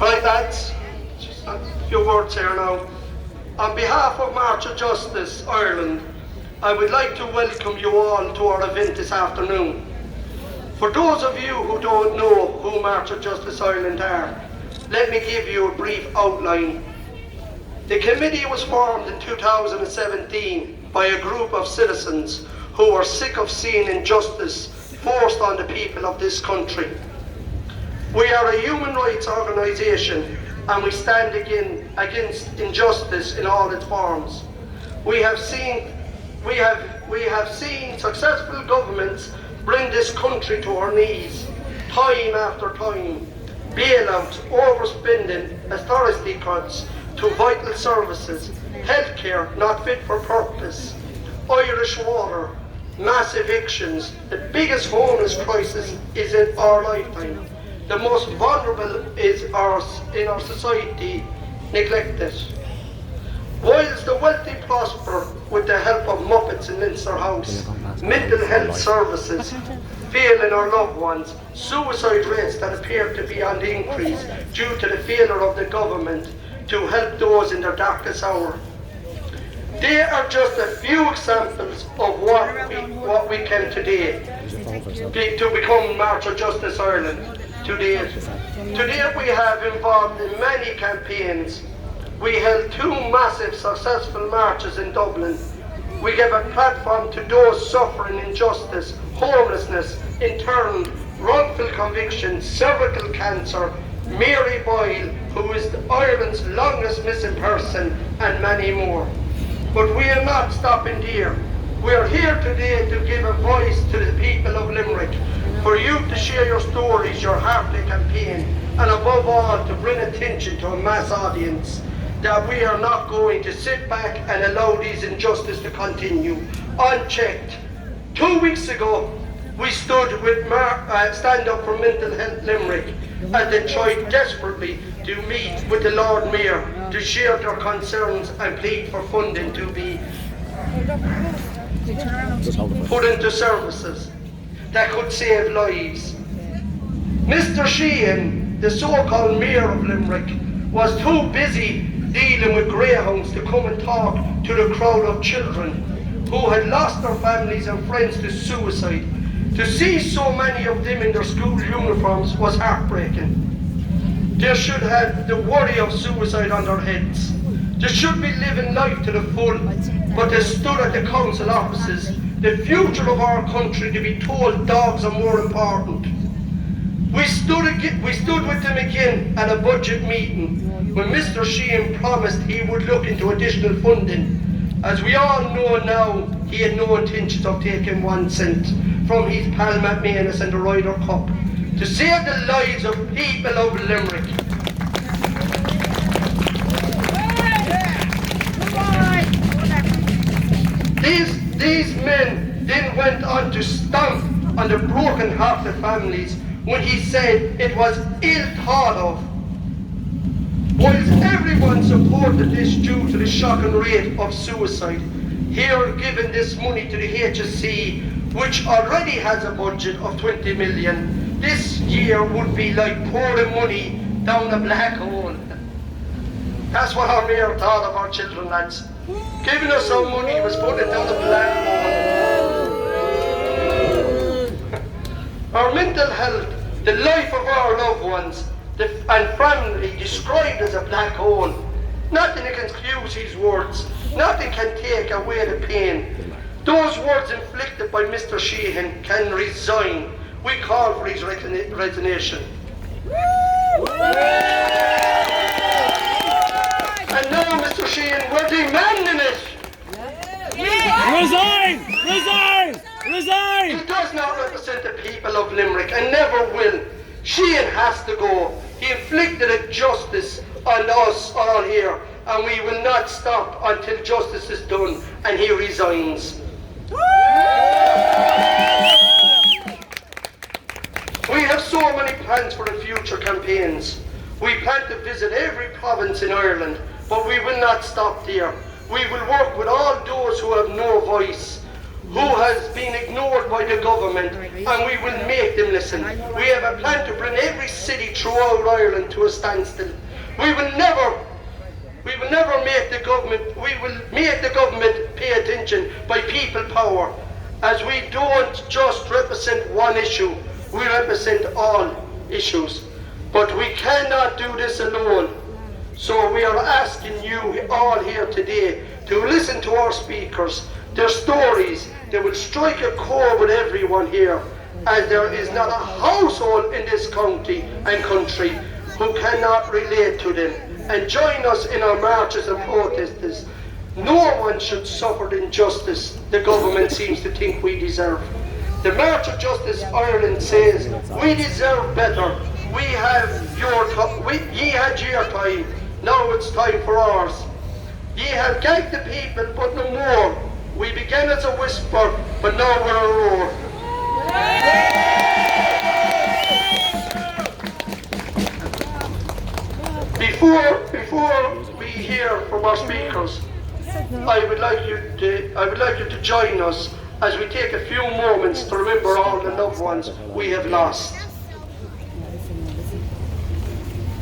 Right, lads, just a few words here now. On behalf of March of Justice Ireland, I would like to welcome you all to our event this afternoon. For those of you who don't know who March of Justice Ireland are, let me give you a brief outline. The committee was formed in 2017 by a group of citizens who were sick of seeing injustice forced on the people of this country. We are a human rights organisation and we stand against injustice in all its forms. We have seen successful governments bring this country to our knees, time after time. Bailouts, overspending, austerity cuts to vital services, healthcare not fit for purpose, Irish water, mass evictions. The biggest homeless crisis is in our lifetime. The most vulnerable is in our society, neglected. Whilst the wealthy prosper with the help of Muppets in Leinster House, mental health services fail in our loved ones, suicide rates that appear to be on the increase due to the failure of the government to help those in their darkest hour. They are just a few examples of what we can today to become March of Justice Ireland. Today we have involved in many campaigns. We held 2 massive successful marches in Dublin. We gave a platform to those suffering injustice, homelessness, interned, wrongful conviction, cervical cancer, Mary Boyle, who is Ireland's longest missing person, and many more. But we are not stopping there. We are here today to give a voice to the people of Limerick, for you to share your stories, your heartfelt campaign, and above all to bring attention to a mass audience that we are not going to sit back and allow these injustices to continue unchecked. 2 weeks ago, we stood with Stand Up for Mental Health Limerick as they tried desperately to meet with the Lord Mayor to share their concerns and plead for funding to be put into services that could save lives. Mr. Sheehan, the so-called Mayor of Limerick, was too busy dealing with greyhounds to come and talk to the crowd of children who had lost their families and friends to suicide. To see so many of them in their school uniforms was heartbreaking. They should have the worry of suicide on their heads. They should be living life to the full, but they stood at the council offices, the future of our country, to be told dogs are more important. We stood with them again at a budget meeting when Mr. Sheehan promised he would look into additional funding. As we all know now, he had no intention of taking 1 cent from his pal Matt Manus and the Ryder Cup to save the lives of people of Limerick. These men then went on to stomp on the broken-hearted families when he said it was ill thought of. Whilst everyone supported this due to the shocking rate of suicide, here giving this money to the HSC, which already has a budget of 20 million, this year would be like pouring money down a black hole. That's what our mayor thought of our children, lads. Giving us some money was putting it down a black hole. Our mental health, the life of our loved ones, and family described as a black hole. Nothing can excuse his words. Nothing can take away the pain. Those words inflicted by Mr. Sheehan can resign. We call for his resignation. And now, Mr. Sheehan, we're demanding it. Resign! Resign! Resign! He does not represent the people of Limerick and never will. Sheehan has to go. He inflicted a justice on us all here, and we will not stop until justice is done and he resigns. We have so many plans for the future campaigns. We plan to visit every province in Ireland, but we will not stop there. We will work with all those who have no voice. who has been ignored by the government, and we will make them listen. We have a plan to bring every city throughout Ireland to a standstill. We will never make the government pay attention by people power, as we don't just represent one issue, we represent all issues. But we cannot do this alone. So we are asking you all here today to listen to our speakers, their stories. They will strike a chord with everyone here, as there is not a household in this county and country who cannot relate to them and join us in our marches and protests. No one should suffer the injustice the government seems to think we deserve. The March of Justice Ireland says we deserve better. We have ye had your time, now it's time for ours. Ye have gagged the people, but no more. We began as a whisper, but now we're a roar. Before we hear from our speakers, I would like you to join us as we take a few moments to remember all the loved ones we have lost.